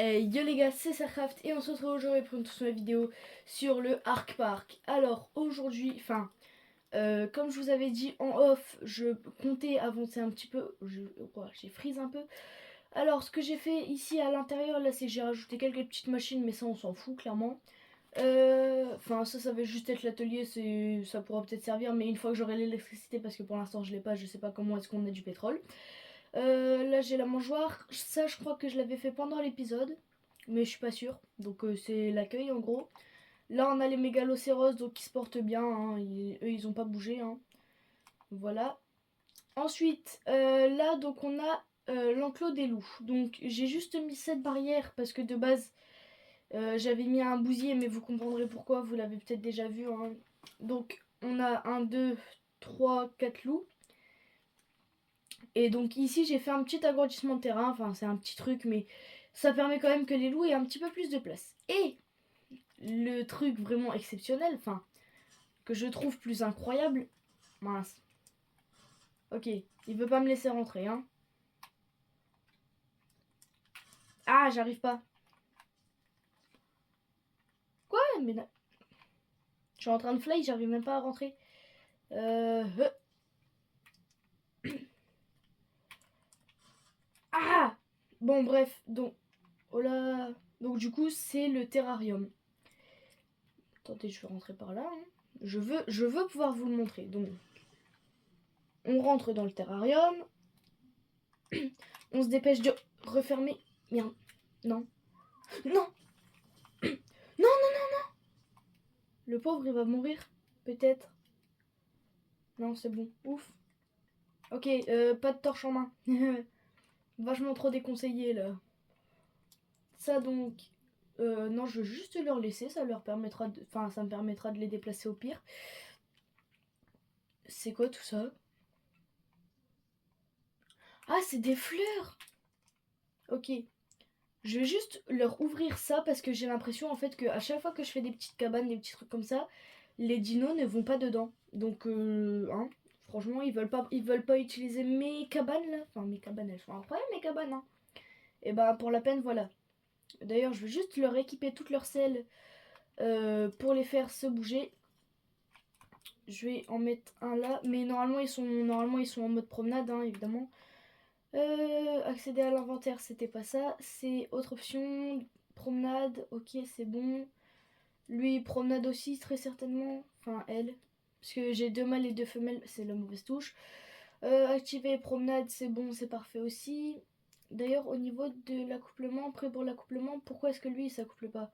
Hey yo les gars, c'est Sarcraft et on se retrouve aujourd'hui pour une toute nouvelle vidéo sur le Ark Park. Alors aujourd'hui, comme je vous avais dit en off, je comptais avancer un petit peu, j'ai freeze un peu. Alors ce que j'ai fait ici à l'intérieur là, c'est que j'ai rajouté quelques petites machines, mais ça on s'en fout clairement. Ça va juste être l'atelier, ça pourra peut-être servir, mais une fois que j'aurai l'électricité, parce que pour l'instant je l'ai pas, je sais pas comment est-ce qu'on a du pétrole. Là j'ai la mangeoire, ça je crois que je l'avais fait pendant l'épisode, mais je suis pas sûre, donc c'est l'accueil en gros. Là on a les mégalocéros donc qui se portent bien, hein. Eux ils ont pas bougé, hein. Voilà. Ensuite là donc on a l'enclos des loups, donc j'ai juste mis cette barrière parce que de base j'avais mis un bousier, mais vous comprendrez pourquoi, vous l'avez peut-être déjà vu, hein. Donc on a 1, 2, 3, 4 loups. Et donc ici j'ai fait un petit agrandissement de terrain, enfin c'est un petit truc, mais ça permet quand même que les loups aient un petit peu plus de place. Et le truc vraiment exceptionnel, enfin que je trouve plus incroyable, mince. Ok, il veut pas me laisser rentrer, hein. Ah, j'arrive pas. Quoi? Mais je suis en train de fly, j'arrive même pas à rentrer. Ah. Bon bref, donc oh là, donc du coup c'est le terrarium. Attendez, je vais rentrer par là, hein. Je veux pouvoir vous le montrer. Donc on rentre dans le terrarium. On se dépêche de refermer. Merde. Non. Non. Non, non, non. Le pauvre, il va mourir. Peut-être. Non, c'est bon. Ouf. Ok, pas de torche en main. Vachement trop déconseillé, là. Ça, donc... non, je veux juste leur laisser. Ça leur permettra de... Enfin, ça me permettra de les déplacer au pire. C'est quoi tout ça? Ah, c'est des fleurs. Ok. Je vais juste leur ouvrir ça parce que j'ai l'impression en fait que à chaque fois que je fais des petites cabanes, des petits trucs comme ça, les dinos ne vont pas dedans. Donc hein, franchement ils veulent pas utiliser mes cabanes là. Enfin mes cabanes elles sont incroyables mes cabanes, hein. Et bah pour la peine voilà. D'ailleurs je vais juste leur équiper toutes leurs selles pour les faire se bouger. Je vais en mettre un là, mais normalement ils sont en mode promenade, hein, évidemment. Accéder à l'inventaire, c'était pas ça. C'est autre option. Promenade, ok, c'est bon. Lui, promenade aussi, très certainement. Enfin, elle. Parce que j'ai 2 mâles et 2 femelles, c'est la mauvaise touche. Activer promenade, c'est bon, c'est parfait aussi. D'ailleurs, au niveau de l'accouplement, prêt pour l'accouplement, pourquoi est-ce que lui, il s'accouple pas?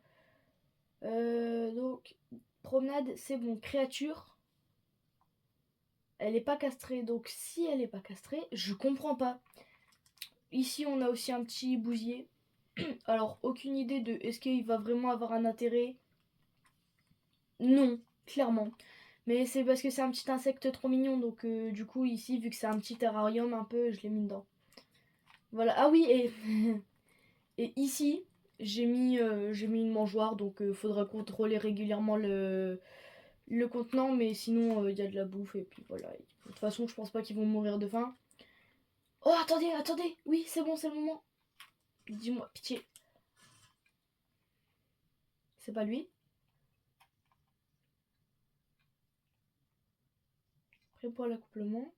Donc, promenade, c'est bon. Créature, elle est pas castrée. Donc, si elle est pas castrée, je comprends pas. Ici, on a aussi un petit bousier. Alors, aucune idée de est-ce qu'il va vraiment avoir un intérêt? Non, clairement. Mais c'est parce que c'est un petit insecte trop mignon, donc du coup, ici, vu que c'est un petit terrarium, un peu, je l'ai mis dedans. Voilà. Ah oui, et, et ici, j'ai mis une mangeoire, donc faudra contrôler régulièrement le contenant, mais sinon, il y a de la bouffe, et puis voilà. De toute façon, je pense pas qu'ils vont mourir de faim. Oh, attendez, attendez! Oui, c'est bon, c'est le moment. Dis-moi, pitié. C'est pas lui? Prêt pour l'accouplement.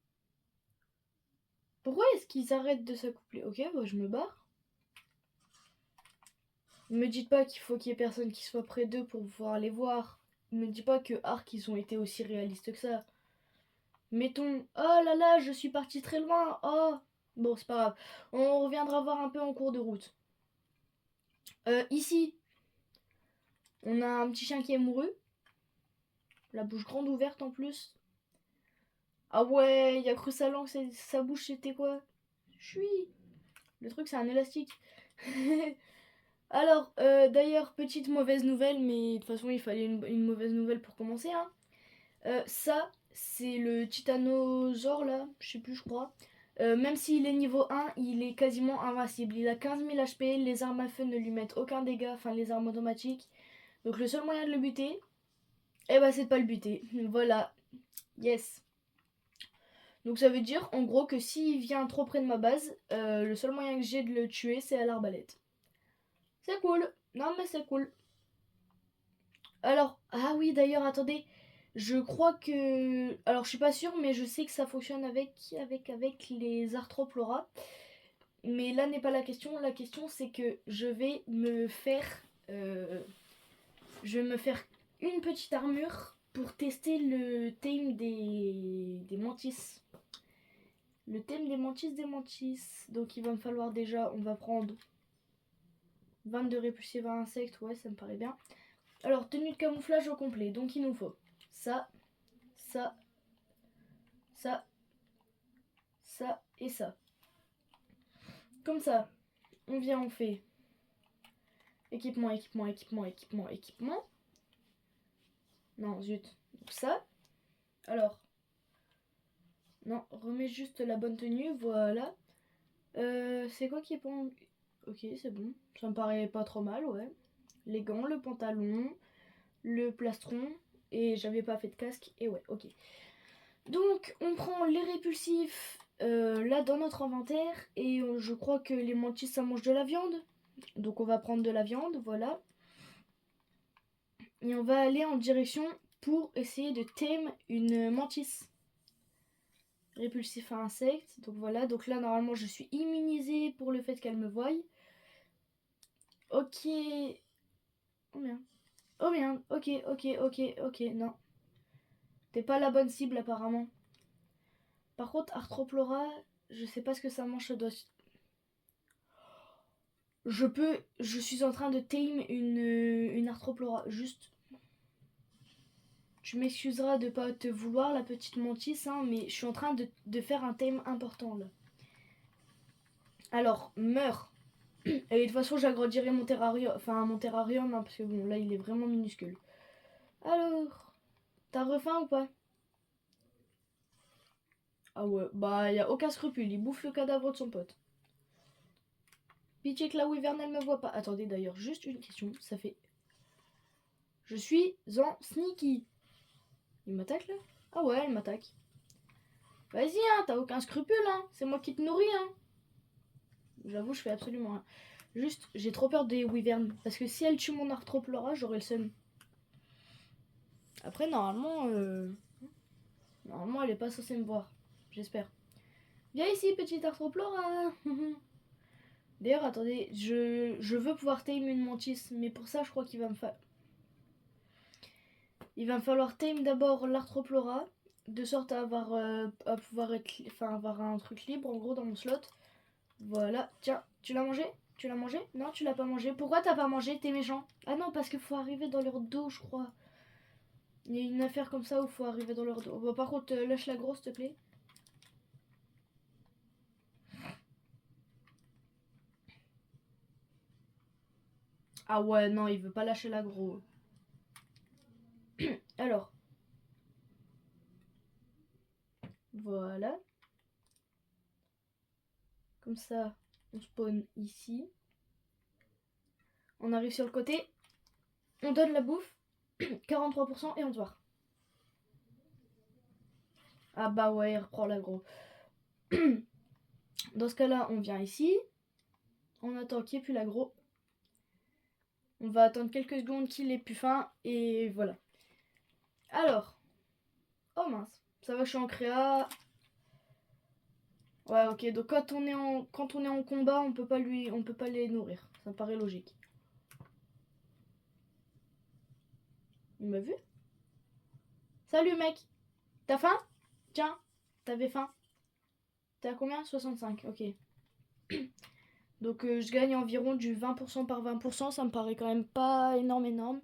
Pourquoi est-ce qu'ils arrêtent de s'accoupler? Ok, bah je me barre. Ne me dites pas qu'il faut qu'il y ait personne qui soit près d'eux pour pouvoir les voir. Ne me dites pas que Ark ils ont été aussi réalistes que ça. Mettons, oh là là, je suis parti très loin. Oh, bon c'est pas grave. On reviendra voir un peu en cours de route. Ici, on a un petit chien qui est mouru. La bouche grande ouverte en plus. Ah ouais, il a cru sa langue, sa bouche c'était quoi? Chui. Le truc c'est un élastique. Alors, d'ailleurs, petite mauvaise nouvelle, mais de toute façon, il fallait une mauvaise nouvelle pour commencer, hein. Ça, c'est le titanosaure, là, je sais plus, je crois. Même s'il est niveau 1, il est quasiment invincible. Il a 15 000 HP, les armes à feu ne lui mettent aucun dégât, enfin les armes automatiques. Donc le seul moyen de le buter, eh ben, c'est de pas le buter. Voilà, yes. Donc ça veut dire, en gros, que s'il vient trop près de ma base, le seul moyen que j'ai de le tuer, c'est à l'arbalète. C'est cool. Non, mais c'est cool. Alors, ah oui, d'ailleurs, attendez. Je crois que... Alors, je suis pas sûre, mais je sais que ça fonctionne avec les Arthropleura. Mais là n'est pas la question. La question, c'est que je vais me faire... je vais me faire une petite armure pour tester le thème des mantis. Le thème des mantis. Donc, il va me falloir déjà... On va prendre 22 répulsifs à insectes. Ouais, ça me paraît bien. Alors, tenue de camouflage au complet. Donc, il nous faut ça, ça, ça, ça et ça. Comme ça, on vient, on fait équipement, équipement, équipement, équipement, équipement. Non, zut. Donc ça. Alors, non, remets juste la bonne tenue, voilà. C'est quoi qui est bon? Ok, c'est bon. Ça me paraît pas trop mal, ouais. Les gants, le pantalon, le plastron. Et j'avais pas fait de casque, et ouais, ok. Donc, on prend les répulsifs là dans notre inventaire. Et je crois que les mantis, ça mange de la viande. Donc, on va prendre de la viande, voilà. Et on va aller en direction pour essayer de tame une mantis. Répulsif à insectes. Donc, voilà. Donc, là, normalement, je suis immunisée pour le fait qu'elle me voie. Ok. Oh merde. Oh merde. Ok, ok, ok, ok. Non. T'es pas la bonne cible, apparemment. Par contre, Arthropleura, je sais pas ce que ça mange, ça doit... Je suis en train de tame une Arthropleura. Juste, tu m'excuseras de pas te vouloir, la petite mantis, hein, mais je suis en train de faire un tame important, là. Alors, meurs. Et de toute façon, j'agrandirai mon terrarium, hein, parce que bon, là, il est vraiment minuscule. Alors, t'as refaim ou pas? Ah ouais, bah, y a aucun scrupule, il bouffe le cadavre de son pote. Pitié que la wyvern, elle me voit pas. Attendez, d'ailleurs, juste une question, ça fait... Je suis en sneaky. Il m'attaque, là? Ah ouais, elle m'attaque. Vas-y, hein, t'as aucun scrupule, hein. C'est moi qui te nourris, hein. J'avoue, je fais absolument rien. Juste, j'ai trop peur des wyverns. Parce que si elle tue mon Arthropleura, j'aurai le seum. Après, normalement, elle est pas censée me voir. J'espère. Viens ici, petite Arthropleura. D'ailleurs, attendez, je veux pouvoir tame une mantis. Mais pour ça, je crois qu'il va me falloir... Il va me falloir tame d'abord l'Arthropleura. De sorte à pouvoir avoir un truc libre, en gros, dans mon slot. Voilà. Tiens, tu l'as mangé? Tu l'as mangé? Non, tu l'as pas mangé. Pourquoi t'as pas mangé? T'es méchant. Ah non, parce qu'il faut arriver dans leur dos, je crois. Il y a une affaire comme ça où il faut arriver dans leur dos. Bon, par contre, lâche la grosse, s'il te plaît. Ah ouais, non, il veut pas lâcher la grosse. Alors. Voilà. Comme ça, on spawn ici. On arrive sur le côté. On donne la bouffe. 43% et on te Ah bah ouais, il reprend l'agro. Dans ce cas-là, on vient ici. On attend qu'il n'y ait plus l'agro. On va attendre quelques secondes qu'il ait plus faim. Et voilà. Alors. Oh mince. Ça va, je suis en créa. Ouais, ok. Donc quand on est en combat, on peut pas les nourrir. Ça me paraît logique. Il m'a vu? Salut mec. T'as faim? Tiens. T'avais faim? T'es à combien? 65. Ok. Donc je gagne environ du 20% par 20%. Ça me paraît quand même pas énorme.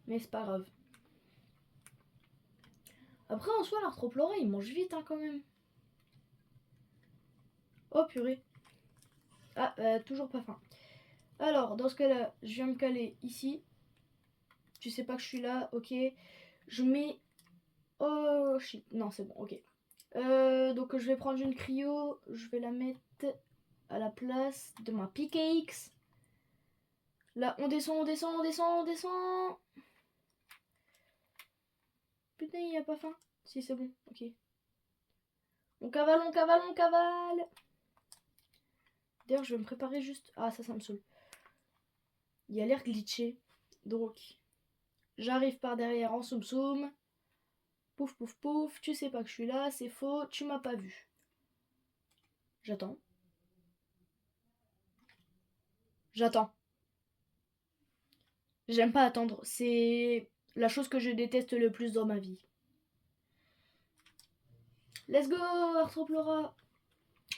Mais c'est pas grave. Après en soi, l'Arthropleura, il mange vite hein, quand même. Oh purée. Ah, toujours pas faim. Alors, dans ce cas-là, je viens me caler ici. Tu sais pas que je suis là, ok. Je mets... Oh shit, non c'est bon, ok. Donc je vais prendre une cryo, je vais la mettre à la place de ma pickaxe. Là, on descend. Putain, il n'y a pas faim. Si, c'est bon, ok. On cavale. D'ailleurs, je vais me préparer juste... Ah, ça me saoule. Il a l'air glitché. Donc, j'arrive par derrière en soum soum. Pouf pouf pouf, tu sais pas que je suis là, c'est faux, tu m'as pas vu. J'attends. J'attends. J'aime pas attendre, c'est la chose que je déteste le plus dans ma vie. Let's go, Arthroplora.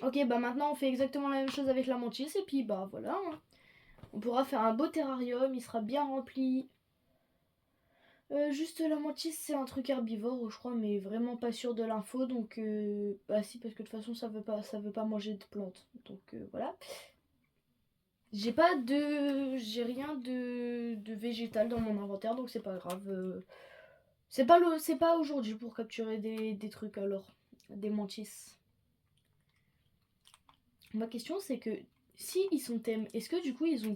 Ok, bah maintenant on fait exactement la même chose avec la mantis et puis bah voilà. Hein. On pourra faire un beau terrarium, il sera bien rempli. Juste la mantis c'est un truc herbivore je crois mais vraiment pas sûr de l'info donc bah si parce que de toute façon ça veut pas manger de plantes donc voilà. J'ai rien de végétal dans mon inventaire donc c'est pas grave. C'est pas aujourd'hui pour capturer des trucs alors des mantis. Ma question c'est que si ils sont thèmes, est-ce que du coup ils ont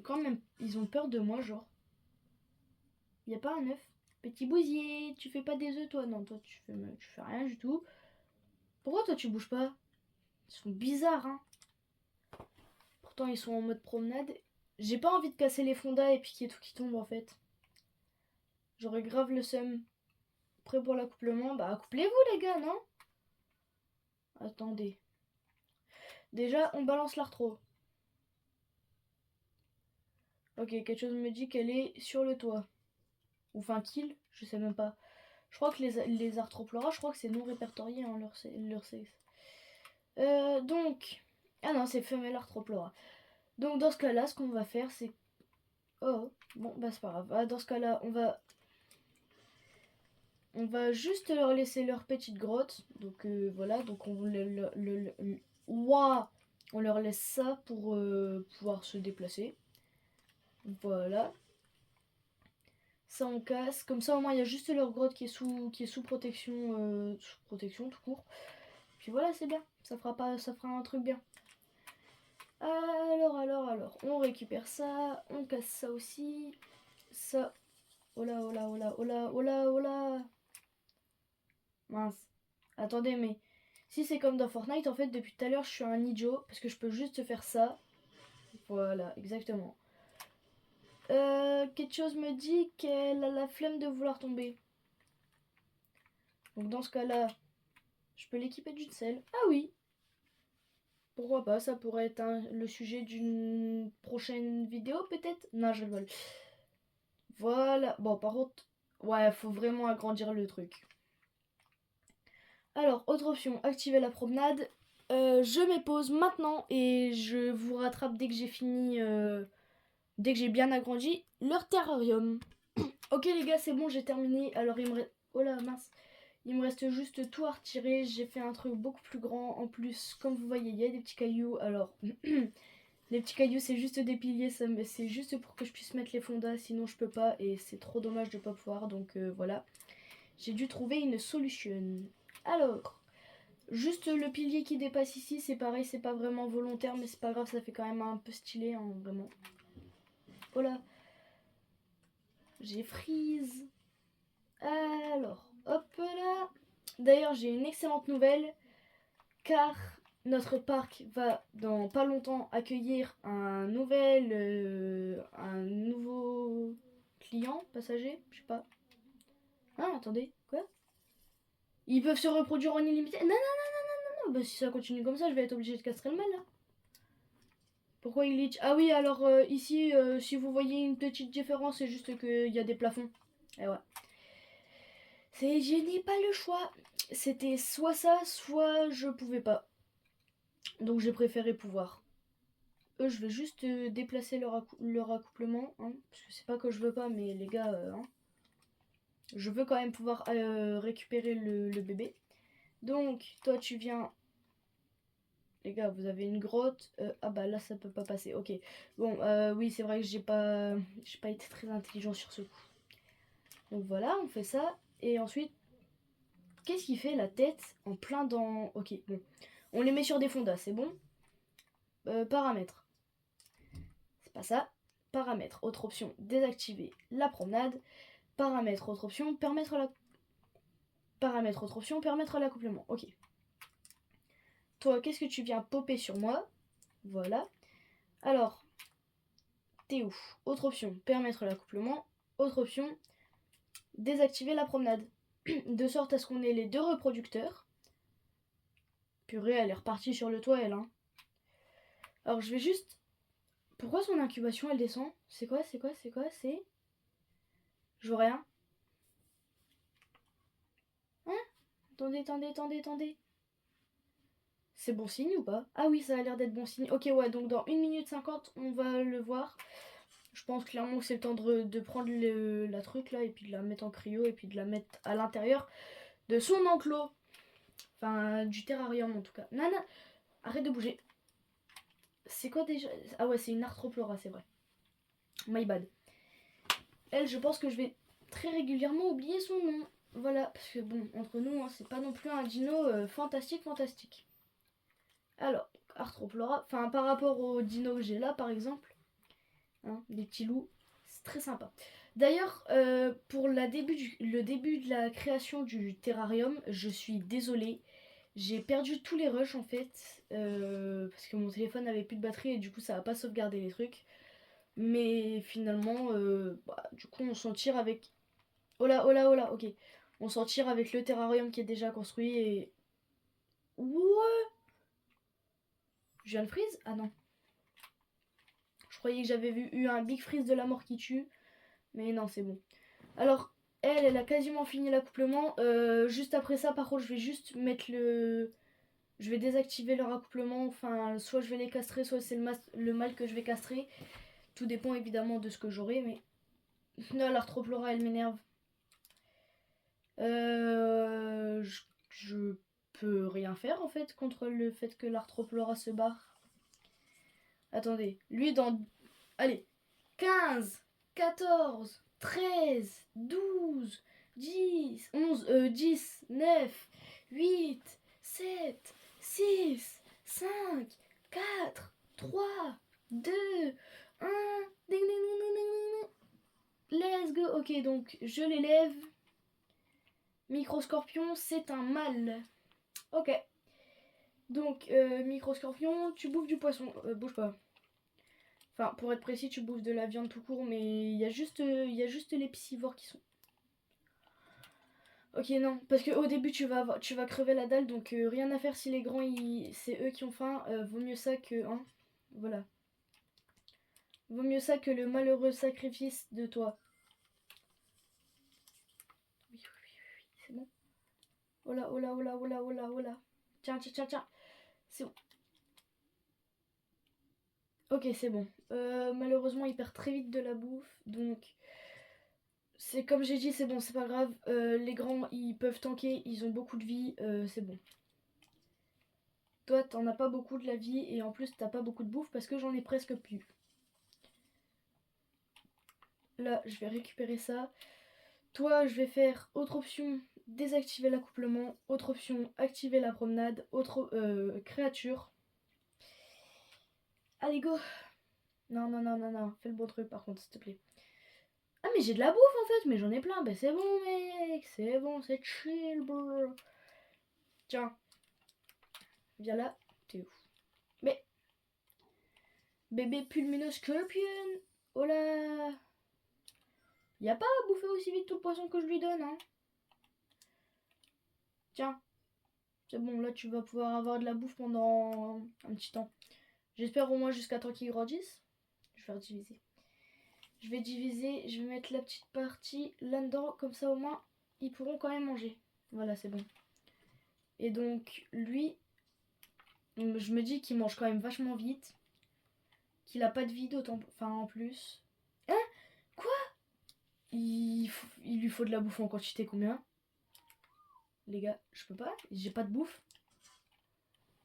peur de moi genre? Y a pas un œuf? Petit bousier, tu fais pas des œufs toi? Non, toi tu fais rien du tout. Pourquoi toi tu bouges pas? Ils sont bizarres hein. Pourtant ils sont en mode promenade. J'ai pas envie de casser les fondas et puis qu'il y ait tout qui tombe en fait. J'aurais grave le seum. Prêt pour l'accouplement? Bah accouplez-vous les gars, non? Attendez. Déjà on balance l'arthro. Ok, quelque chose me dit qu'elle est sur le toit. Ou enfin kill, je sais même pas. Je crois que les arthropleura, je crois que c'est non répertorié hein, leur sexe. Donc. Ah non, c'est femelle arthropleura. Donc dans ce cas-là, ce qu'on va faire, c'est. Oh, bon, bah c'est pas grave. Ah, dans ce cas-là, on va juste leur laisser leur petite grotte. Donc voilà, donc Ouah, on leur laisse ça pour pouvoir se déplacer. Voilà. Ça on casse. Comme ça au moins il y a juste leur grotte qui est sous protection tout court. Puis voilà, c'est bien. Ça fera un truc bien. Alors, on récupère ça, on casse ça aussi. Ça. Oh là, oh là, oh là, oh là, oh là, oh là. Mince. Attendez, mais si c'est comme dans Fortnite, en fait, depuis tout à l'heure, je suis un idiot parce que je peux juste faire ça. Voilà, exactement. Quelque chose me dit qu'elle a la flemme de vouloir tomber. Donc dans ce cas-là, je peux l'équiper d'une selle. Ah oui, pourquoi pas, ça pourrait être le sujet d'une prochaine vidéo peut-être. Non, je rigole. Voilà. Bon, par contre, ouais, faut vraiment agrandir le truc. Alors, autre option, activer la promenade. Je m'épose maintenant et je vous rattrape dès que j'ai fini, dès que j'ai bien agrandi leur terrarium. Ok les gars, c'est bon, j'ai terminé. Alors il me reste... Oh là, mince. Il me reste juste tout à retirer. J'ai fait un truc beaucoup plus grand. En plus, comme vous voyez, il y a des petits cailloux. Alors, les petits cailloux, c'est juste des piliers. C'est juste pour que je puisse mettre les fondas. Sinon, je peux pas. Et c'est trop dommage de pas pouvoir. Donc voilà. J'ai dû trouver une solution. Alors, juste le pilier qui dépasse ici, c'est pareil. C'est pas vraiment volontaire. Mais c'est pas grave, ça fait quand même un peu stylé. Hein, vraiment. Voilà. J'ai freeze. Alors, hop là. D'ailleurs, j'ai une excellente nouvelle car notre parc va dans pas longtemps accueillir un nouveau client, passager, je sais pas. Ah, attendez, quoi? Ils peuvent se reproduire en illimité? Non, non, non, non, non, non, bah si ça continue comme ça, je vais être obligée de castrer le mâle là. Pourquoi il glitch? Ah oui, alors ici, si vous voyez une petite différence, c'est juste qu'il y a des plafonds. Et ouais. Je n'ai pas le choix. C'était soit ça, soit je pouvais pas. Donc j'ai préféré pouvoir. Eux, je vais juste déplacer leur accouplement. Hein, parce que c'est pas que je veux pas, mais les gars, hein, je veux quand même pouvoir récupérer le bébé. Donc, toi, tu viens. Les gars, vous avez une grotte. Ah bah là, ça peut pas passer. Ok. Bon, oui, c'est vrai que j'ai pas été très intelligent sur ce coup. Donc voilà, on fait ça. Et ensuite, qu'est-ce qui fait la tête en plein dans... Ok, bon. On les met sur des fondas, c'est bon. Paramètres. C'est pas ça. Paramètres, autre option, désactiver la promenade. Paramètres, autre option, permettre la... Paramètres, autre option, permettre l'accouplement. Ok. Toi, qu'est-ce que tu viens popper sur moi? Voilà. Alors, t'es où? Autre option, permettre l'accouplement. Autre option, désactiver la promenade. De sorte à ce qu'on ait les deux reproducteurs. Purée, elle est repartie sur le toit, elle. Hein. Alors, je vais juste... Pourquoi son incubation, elle descend? C'est quoi? C'est... Je vois rien. Hein? Attendez. C'est bon signe ou pas? Ah oui, ça a l'air d'être bon signe. Ok, ouais, donc dans 1 minute 50, on va le voir. Je pense clairement que c'est le temps de prendre la truc là et puis de la mettre en cryo et puis de la mettre à l'intérieur de son enclos. Enfin, du terrarium en tout cas. Nana, arrête de bouger. C'est quoi déjà? Ah ouais, c'est une Arthroplora, c'est vrai. My bad. Elle, je pense que je vais très régulièrement oublier son nom. Voilà, parce que bon, entre nous, hein, c'est pas non plus un dino fantastique. Alors, Arthroplora, enfin par rapport au dino que j'ai là par exemple, hein, des petits loups, c'est très sympa. D'ailleurs, pour le début de la création du terrarium, je suis désolée. J'ai perdu tous les rushs en fait, parce que mon téléphone avait plus de batterie et du coup ça va pas sauvegarder les trucs. Mais finalement, du coup on s'en tire avec... Oh là, ok. On s'en tire avec le terrarium qui est déjà construit et... Ouais. Je viens de freeze? Ah non. Je croyais que j'avais eu un big freeze de la mort qui tue. Mais non, c'est bon. Alors, elle a quasiment fini l'accouplement. Juste après ça, par contre, je vais juste mettre le... Je vais désactiver leur accouplement. Enfin, soit je vais les castrer, soit c'est le mâle que je vais castrer. Tout dépend évidemment de ce que j'aurai, mais... Non, l'Arthroplora, elle m'énerve. Je peux rien faire, en fait, contre le fait que l'Arthroplora se barre. Attendez, lui dans... Allez, 15, 14, 13, 12, 10, 11, 10, 9, 8, 7, 6, 5, 4, 3, 2, 1. Ding, ding, ding, ding, ding. Let's go. Ok, donc je l'élève. Microscorpion, c'est un mâle. Ok. Donc, microscorpion, tu bouffes du poisson. Bouge pas. Enfin, pour être précis, tu bouffes de la viande tout court, mais il y a juste les piscivores qui sont... Ok, non, parce qu'au début, tu vas crever la dalle, donc rien à faire si les grands, c'est eux qui ont faim. Vaut mieux ça que... Hein, voilà. Vaut mieux ça que le malheureux sacrifice de toi. Oui, c'est bon. Oh là. Tiens. C'est bon. Ok, c'est bon. Malheureusement, il perd très vite de la bouffe, donc... C'est comme j'ai dit, c'est bon, c'est pas grave. Les grands, ils peuvent tanker, ils ont beaucoup de vie, c'est bon. Toi, t'en as pas beaucoup de la vie et en plus, t'as pas beaucoup de bouffe parce que j'en ai presque plus. Là, je vais récupérer ça. Toi, je vais faire autre option, désactiver l'accouplement. Autre option, activer la promenade. Autre créature. Allez, go. Non. Fais le bon truc par contre, s'il te plaît. Ah, mais j'ai de la bouffe en fait, mais j'en ai plein. Ben c'est bon, mec. C'est bon, c'est chill, bro. Tiens. Viens là. T'es où? Mais... Bébé Pulminoscorpion. Oh là. Y a pas à bouffer aussi vite tout le poisson que je lui donne, hein. Tiens. C'est bon, là tu vas pouvoir avoir de la bouffe pendant un petit temps. J'espère au moins jusqu'à temps qu'il grandisse. Je vais faire diviser. Je vais diviser, je vais mettre la petite partie là-dedans. Comme ça au moins, ils pourront quand même manger. Voilà, c'est bon. Et donc, lui, je me dis qu'il mange quand même vachement vite. Qu'il a pas de vie d'autant... Enfin, en plus... Hein? Quoi? Il lui faut de la bouffe en quantité combien? Les gars, je peux pas. J'ai pas de bouffe.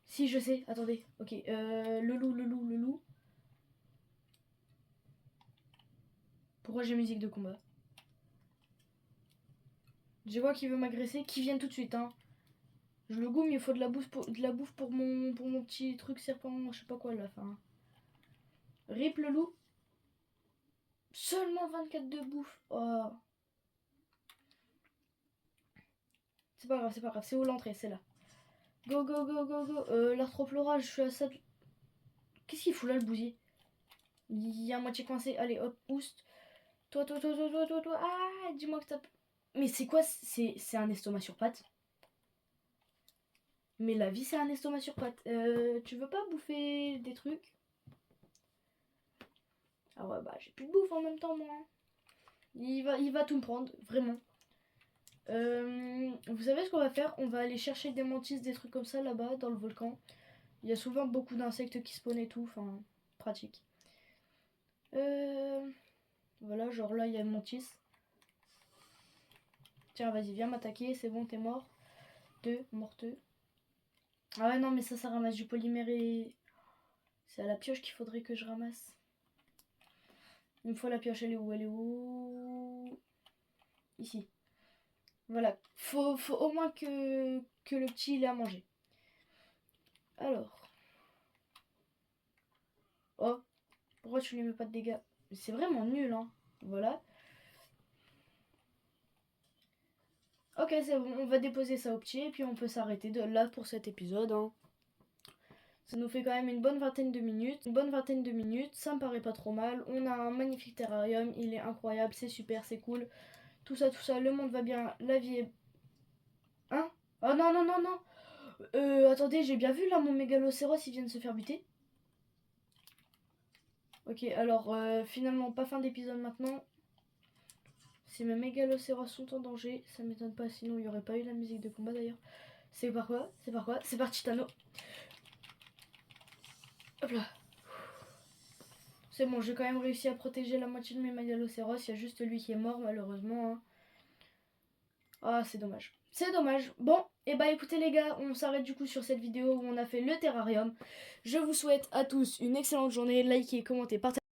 Si, je sais. Attendez. Ok. Le loup. Pourquoi j'ai musique de combat? Je vois qu'il veut m'agresser. Qu'il vienne tout de suite, hein. Je le goume, il faut de la bouffe pour mon petit truc serpent, je sais pas quoi là. Enfin... Rip le loup. Seulement 24 de bouffe. Oh. C'est pas grave. C'est où l'entrée? C'est là. Go. L'arthroplora, je suis à ça. Qu'est-ce qu'il fout là, le bousier? Il y a moitié coincé. Allez, hop, oust. Toi. Ah, dis-moi que t'as... Mais c'est quoi? C'est un estomac sur pattes. Mais la vie, c'est un estomac sur pattes. Tu veux pas bouffer des trucs? Ah ouais, bah j'ai plus de bouffe en même temps, moi. Il va tout me prendre, vraiment. Vous savez ce qu'on va faire? On va aller chercher des mantis, des trucs comme ça là-bas, dans le volcan. Il y a souvent beaucoup d'insectes qui spawnent et tout, enfin, pratique. Voilà, genre là, il y a une mantis. Tiens, vas-y, viens m'attaquer, c'est bon, t'es mort. Morteux. Ah ouais, non, mais ça ramasse du polymère et... C'est à la pioche qu'il faudrait que je ramasse. Une fois la pioche, elle est où? Elle est où? Ici. Voilà. Faut au moins que le petit il ait à manger. Alors. Oh. Pourquoi tu lui mets pas de dégâts? C'est vraiment nul, hein. Voilà. Ok, c'est bon. On va déposer ça au petit et puis on peut s'arrêter de là pour cet épisode, hein. Ça nous fait quand même une bonne vingtaine de minutes. Une bonne vingtaine de minutes, ça me paraît pas trop mal. On a un magnifique terrarium, il est incroyable, c'est super, c'est cool. Tout ça, le monde va bien, la vie est... Hein? Oh non, non, non, non. Attendez, j'ai bien vu là mon mégalocéros, il vient de se faire buter. Ok, alors finalement, pas fin d'épisode maintenant. Si mes mégalocéros sont en danger, ça m'étonne pas, sinon il n'y aurait pas eu la musique de combat d'ailleurs. C'est par quoi? C'est par Titano. Hop là. C'est bon, j'ai quand même réussi à protéger la moitié de mes mégalocéros. Il y a juste lui qui est mort malheureusement, hein. Ah, c'est dommage. C'est dommage. Bon, et bah écoutez les gars, on s'arrête du coup sur cette vidéo où on a fait le terrarium. Je vous souhaite à tous une excellente journée. Likez, commentez, partagez.